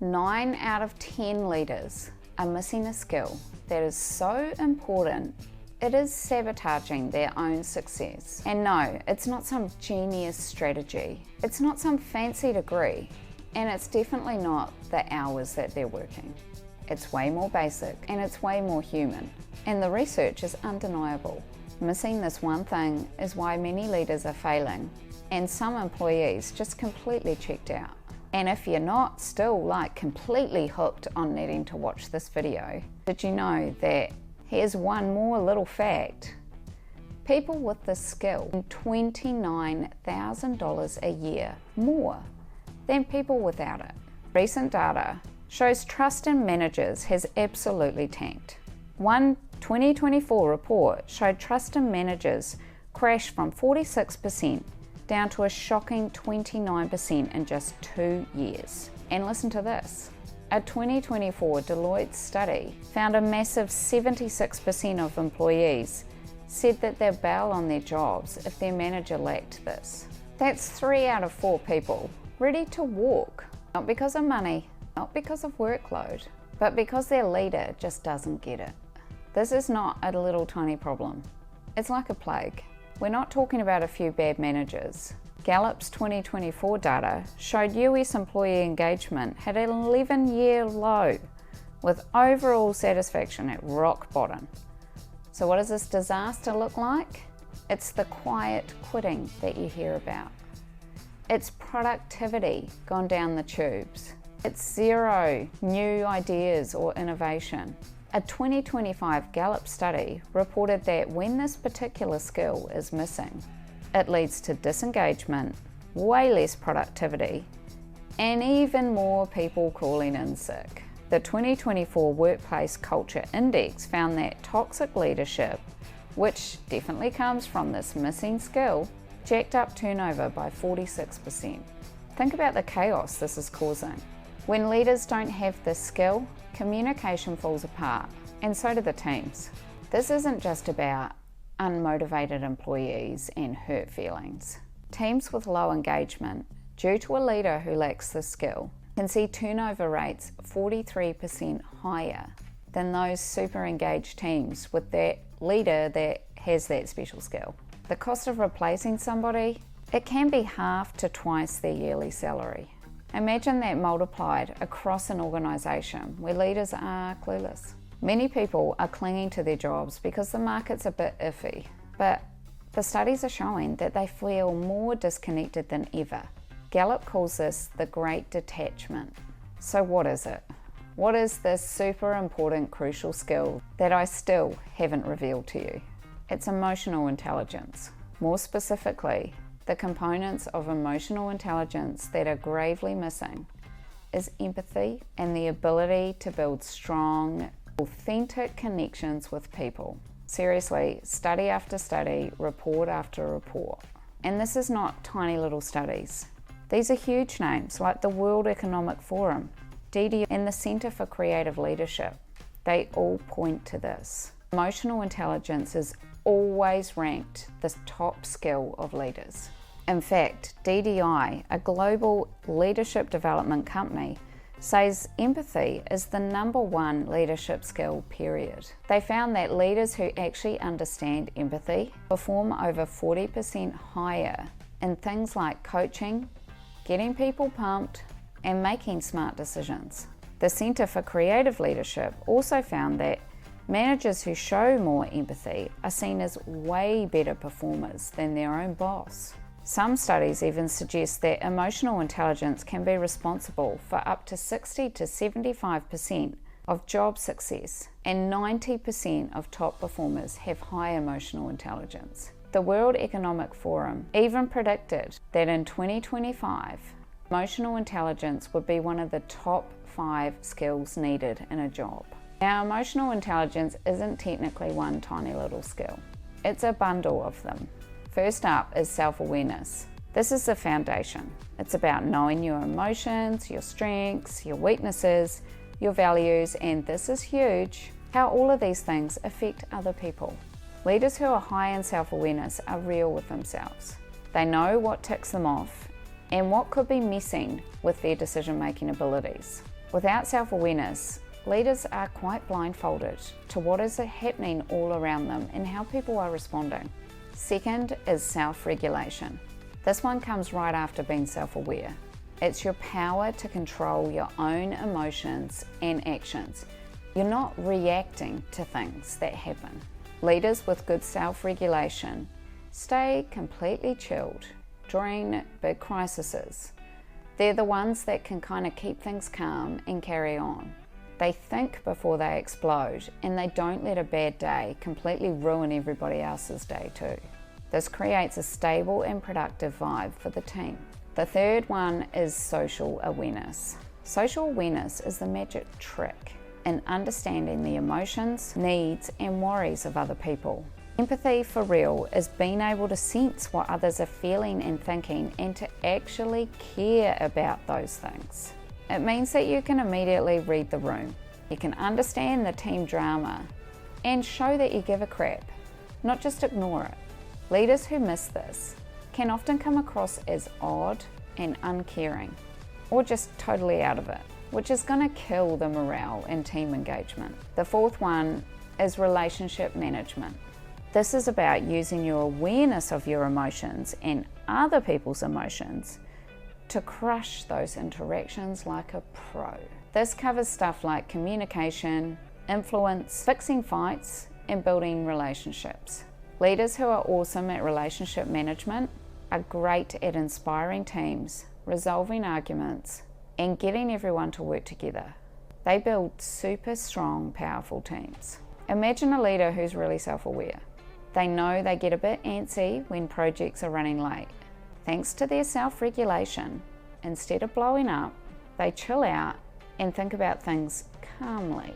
9 out of 10 leaders are missing a skill that is so important it is sabotaging their own success. And no, it's not some genius strategy. It's not some fancy degree. And it's definitely not the hours that they're working. It's way more basic and it's way more human. And the research is undeniable. Missing this one thing is why many leaders are failing and some employees just completely checked out. And if you're not still completely hooked on needing to watch this video, did you know that here's one more little fact? People with this skill earn $29,000 a year more than people without it. Recent data shows trust in managers has absolutely tanked. One 2024 report showed trust in managers crashed from 46% down to a shocking 29% in just 2 years. And listen to this. A 2024 Deloitte study found a massive 76% of employees said that they'd bail on their jobs if their manager lacked this. That's 3 out of 4 people ready to walk, not because of money, not because of workload, but because their leader just doesn't get it. This is not a little tiny problem. It's like a plague. We're not talking about a few bad managers. Gallup's 2024 data showed US employee engagement had an 11-year low, with overall satisfaction at rock bottom. So what does this disaster look like? It's the quiet quitting that you hear about. It's productivity gone down the tubes. It's zero new ideas or innovation. A 2025 Gallup study reported that when this particular skill is missing, it leads to disengagement, way less productivity, and even more people calling in sick. The 2024 Workplace Culture Index found that toxic leadership, which definitely comes from this missing skill, jacked up turnover by 46%. Think about the chaos this is causing. When leaders don't have this skill, communication falls apart, and so do the teams. This isn't just about unmotivated employees and hurt feelings. Teams with low engagement, due to a leader who lacks this skill, can see turnover rates 43% higher than those super engaged teams with that leader that has that special skill. The cost of replacing somebody, it can be half to twice their yearly salary. Imagine that multiplied across an organisation where leaders are clueless. Many people are clinging to their jobs because the market's a bit iffy, but the studies are showing that they feel more disconnected than ever. Gallup calls this the Great Detachment. So what is it? What is this super important, crucial skill that I still haven't revealed to you? It's emotional intelligence. More specifically, the components of emotional intelligence that are gravely missing is empathy and the ability to build strong, authentic connections with people. Seriously, study after study, report after report. And this is not tiny little studies. These are huge names like the World Economic Forum, DDI, and the Center for Creative Leadership. They all point to this. Emotional intelligence is always ranked the top skill of leaders. In fact, DDI, a global leadership development company, says empathy is the #1 leadership skill, period. They found that leaders who actually understand empathy perform over 40% higher in things like coaching, getting people pumped, and making smart decisions. The Center for Creative Leadership also found that managers who show more empathy are seen as way better performers than their own boss. Some studies even suggest that emotional intelligence can be responsible for up to 60 to 75% of job success, and 90% of top performers have high emotional intelligence. The World Economic Forum even predicted that in 2025, emotional intelligence would be one of the top 5 skills needed in a job. Now, emotional intelligence isn't technically one tiny little skill. It's a bundle of them. First up is self-awareness. This is the foundation. It's about knowing your emotions, your strengths, your weaknesses, your values, and this is huge, how all of these things affect other people. Leaders who are high in self-awareness are real with themselves. They know what ticks them off and what could be missing with their decision-making abilities. Without self-awareness, leaders are quite blindfolded to what is happening all around them and how people are responding. Second is self-regulation. This one comes right after being self-aware. It's your power to control your own emotions and actions. You're not reacting to things that happen. Leaders with good self-regulation stay completely chilled during big crises. They're the ones that can kind of keep things calm and carry on. They think before they explode, and they don't let a bad day completely ruin everybody else's day too. This creates a stable and productive vibe for the team. The third one is social awareness. Social awareness is the magic trick in understanding the emotions, needs, and worries of other people. Empathy for real is being able to sense what others are feeling and thinking and to actually care about those things. It means that you can immediately read the room. You can understand the team drama and show that you give a crap, not just ignore it. Leaders who miss this can often come across as odd and uncaring, or just totally out of it, which is going to kill the morale and team engagement. The fourth one is relationship management. This is about using your awareness of your emotions and other people's emotions to crush those interactions like a pro. This covers stuff like communication, influence, fixing fights, and building relationships. Leaders who are awesome at relationship management are great at inspiring teams, resolving arguments, and getting everyone to work together. They build super strong, powerful teams. Imagine a leader who's really self-aware. They know they get a bit antsy when projects are running late. Thanks to their self-regulation, instead of blowing up, they chill out and think about things calmly.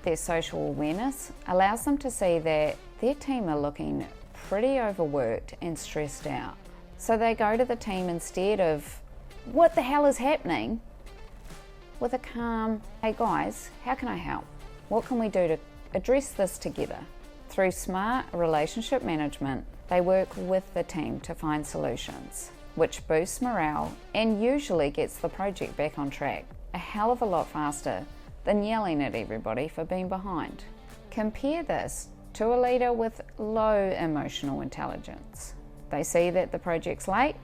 Their social awareness allows them to see that their team are looking pretty overworked and stressed out. So they go to the team instead of, "What the hell is happening?" with a calm, "Hey guys, how can I help? What can we do to address this together?" Through smart relationship management, they work with the team to find solutions, which boosts morale and usually gets the project back on track a hell of a lot faster than yelling at everybody for being behind. Compare this to a leader with low emotional intelligence. They see that the project's late,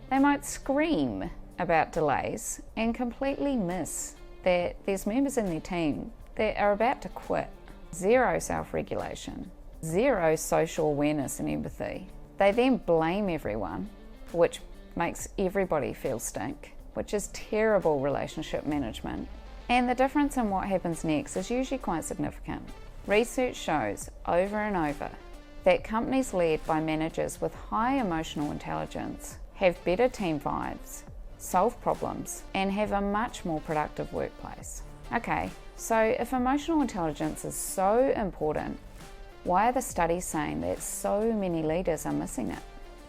they might scream about delays and completely miss that there's members in their team that are about to quit. Zero self-regulation, zero social awareness and empathy. They then blame everyone, which makes everybody feel stink, which is terrible relationship management. And the difference in what happens next is usually quite significant. Research shows over and over that companies led by managers with high emotional intelligence have better team vibes, solve problems, and have a much more productive workplace. Okay, so if emotional intelligence is so important, why are the studies saying that so many leaders are missing it?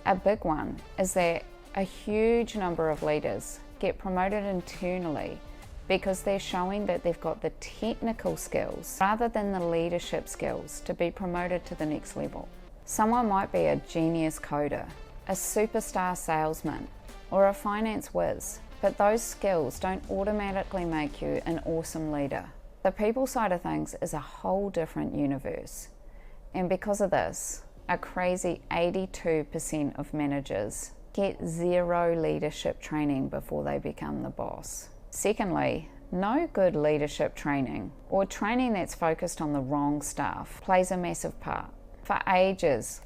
A big one is that a huge number of leaders get promoted internally because they're showing that they've got the technical skills rather than the leadership skills to be promoted to the next level. Someone might be a genius coder, a superstar salesman, or a finance whiz, but those skills don't automatically make you an awesome leader. The people side of things is a whole different universe. And because of this, a crazy 82% of managers get zero leadership training before they become the boss. Secondly, no good leadership training or training that's focused on the wrong stuff plays a massive part. For ages,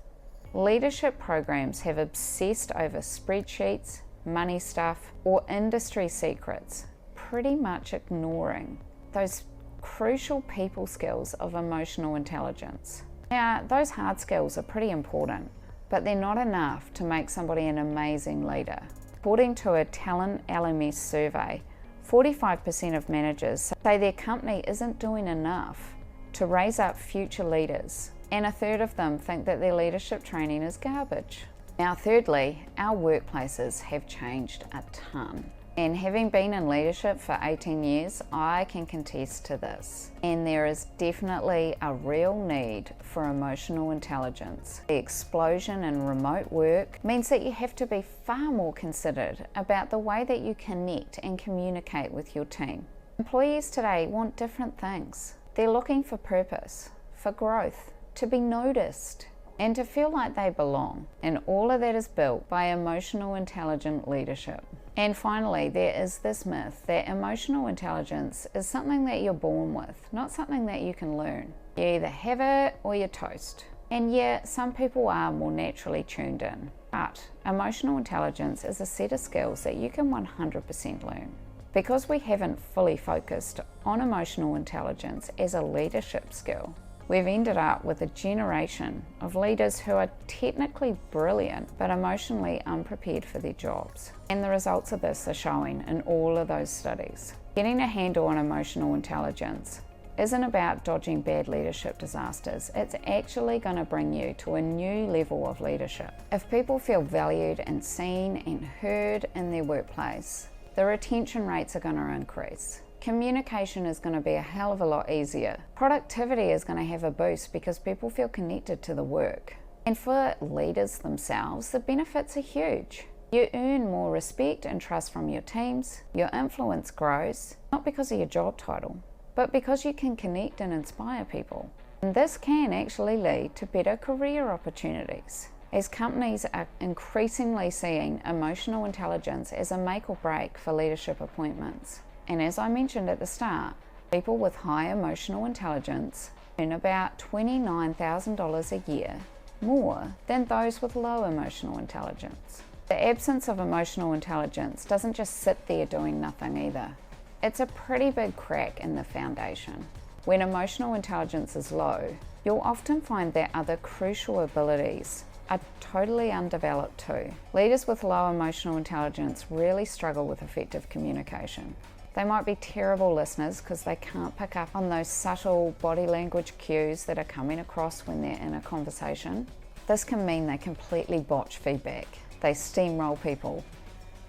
leadership programs have obsessed over spreadsheets, money stuff, or industry secrets, pretty much ignoring those crucial people skills of emotional intelligence. Now, those hard skills are pretty important, but they're not enough to make somebody an amazing leader. According to a Talent LMS survey, 45% of managers say their company isn't doing enough to raise up future leaders, and a third of them think that their leadership training is garbage. Now, thirdly, our workplaces have changed a ton. And having been in leadership for 18 years, I can contest to this. And there is definitely a real need for emotional intelligence. The explosion in remote work means that you have to be far more considered about the way that you connect and communicate with your team. Employees today want different things. They're looking for purpose, for growth, to be noticed, and to feel like they belong. And all of that is built by emotional intelligent leadership. And finally, there is this myth that emotional intelligence is something that you're born with, not something that you can learn. You either have it or you're toast. And yeah, some people are more naturally tuned in, but emotional intelligence is a set of skills that you can 100% learn. Because we haven't fully focused on emotional intelligence as a leadership skill, we've ended up with a generation of leaders who are technically brilliant but emotionally unprepared for their jobs. And the results of this are showing in all of those studies. Getting a handle on emotional intelligence isn't about dodging bad leadership disasters. It's actually going to bring you to a new level of leadership. If people feel valued and seen and heard in their workplace, the retention rates are going to increase. Communication is going to be a hell of a lot easier. Productivity is going to have a boost because people feel connected to the work. And for leaders themselves, the benefits are huge. You earn more respect and trust from your teams. Your influence grows, not because of your job title, but because you can connect and inspire people. And this can actually lead to better career opportunities, as companies are increasingly seeing emotional intelligence as a make or break for leadership appointments. And as I mentioned at the start, people with high emotional intelligence earn about $29,000 a year more than those with low emotional intelligence. The absence of emotional intelligence doesn't just sit there doing nothing either. It's a pretty big crack in the foundation. When emotional intelligence is low, you'll often find that other crucial abilities are totally undeveloped too. Leaders with low emotional intelligence really struggle with effective communication. They might be terrible listeners because they can't pick up on those subtle body language cues that are coming across when they're in a conversation. This can mean they completely botch feedback. They steamroll people.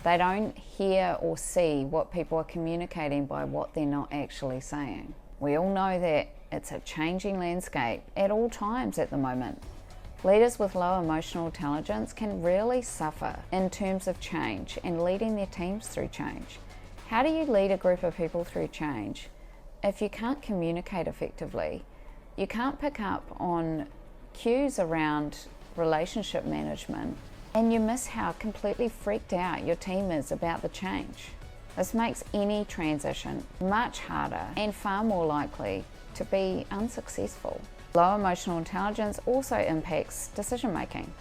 They don't hear or see what people are communicating by what they're not actually saying. We all know that it's a changing landscape at all times at the moment. Leaders with low emotional intelligence can really suffer in terms of change and leading their teams through change. How do you lead a group of people through change if you can't communicate effectively? You can't pick up on cues around relationship management, and you miss how completely freaked out your team is about the change. This makes any transition much harder and far more likely to be unsuccessful. Low emotional intelligence also impacts decision making.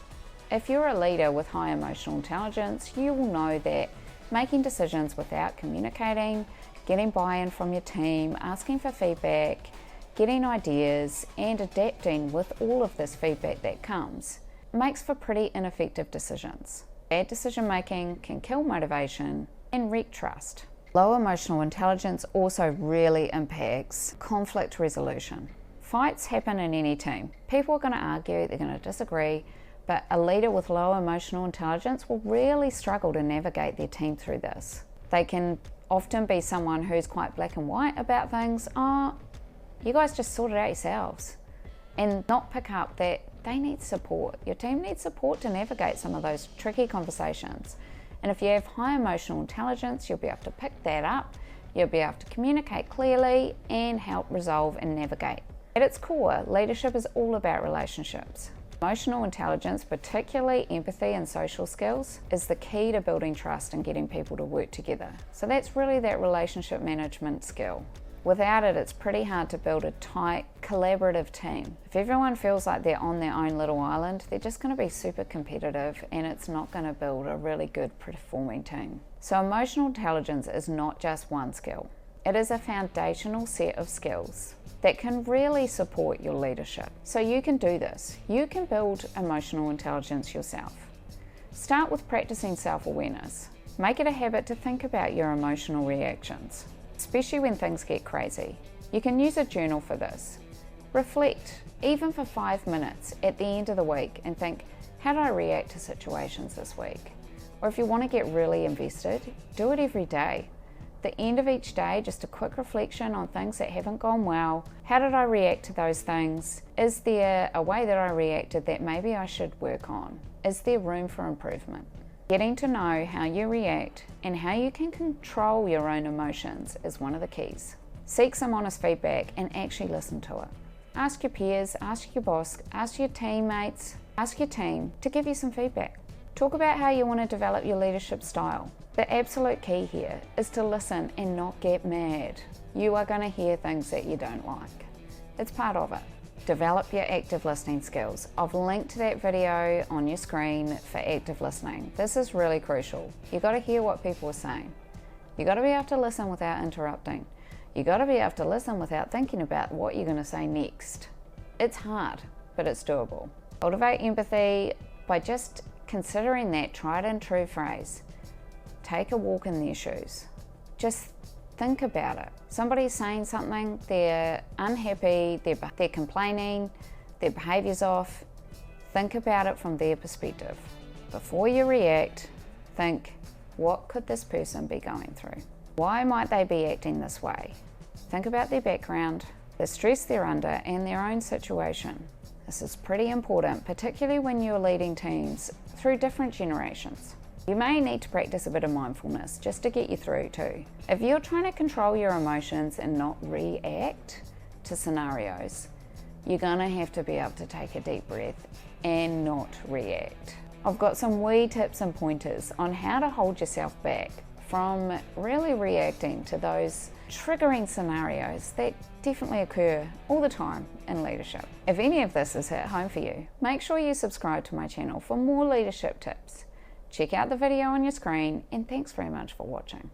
If you're a leader with high emotional intelligence, you will know that making decisions without communicating, getting buy-in from your team, asking for feedback, getting ideas, and adapting with all of this feedback that comes makes for pretty ineffective decisions. Bad decision making can kill motivation and wreak trust. Low emotional intelligence also really impacts conflict resolution. Fights happen in any team. People are going to argue, they're going to disagree, but a leader with low emotional intelligence will really struggle to navigate their team through this. They can often be someone who's quite black and white about things. Oh, you guys just sort it out yourselves. And not pick up that they need support. Your team needs support to navigate some of those tricky conversations. And if you have high emotional intelligence, you'll be able to pick that up, you'll be able to communicate clearly and help resolve and navigate. At its core, leadership is all about relationships. Emotional intelligence, particularly empathy and social skills, is the key to building trust and getting people to work together. So that's really that relationship management skill. Without it, it's pretty hard to build a tight, collaborative team. If everyone feels like they're on their own little island, they're just going to be super competitive and it's not going to build a really good performing team. So emotional intelligence is not just one skill. It is a foundational set of skills that can really support your leadership. So you can do this. You can build emotional intelligence yourself. Start with practicing self-awareness. Make it a habit to think about your emotional reactions, especially when things get crazy. You can use a journal for this. Reflect, even for 5 minutes at the end of the week, and think, how did I react to situations this week? Or if you want to get really invested, do it every day. The end of each day, just a quick reflection on things that haven't gone well. How did I react to those things? Is there a way that I reacted that maybe I should work on? Is there room for improvement? Getting to know how you react and how you can control your own emotions is one of the keys. Seek some honest feedback and actually listen to it. Ask your peers, ask your boss, ask your teammates, ask your team to give you some feedback. Talk about how you want to develop your leadership style. The absolute key here is to listen and not get mad. You are going to hear things that you don't like. It's part of it. Develop your active listening skills. I've linked to that video on your screen for active listening. This is really crucial. You've got to hear what people are saying. You've got to be able to listen without interrupting. You've got to be able to listen without thinking about what you're going to say next. It's hard, but it's doable. Cultivate empathy by just considering that tried and true phrase. Take a walk in their shoes. Just think about it. Somebody's saying something, they're unhappy, they're complaining, their behaviour's off. Think about it from their perspective. Before you react, think, what could this person be going through? Why might they be acting this way? Think about their background, the stress they're under, and their own situation. This is pretty important, particularly when you're leading teams through different generations. You may need to practice a bit of mindfulness just to get you through too. If you're trying to control your emotions and not react to scenarios, you're gonna have to be able to take a deep breath and not react. I've got some wee tips and pointers on how to hold yourself back from really reacting to those triggering scenarios that definitely occur all the time in leadership. If any of this has hit home for you, make sure you subscribe to my channel for more leadership tips. Check out the video on your screen, and thanks very much for watching.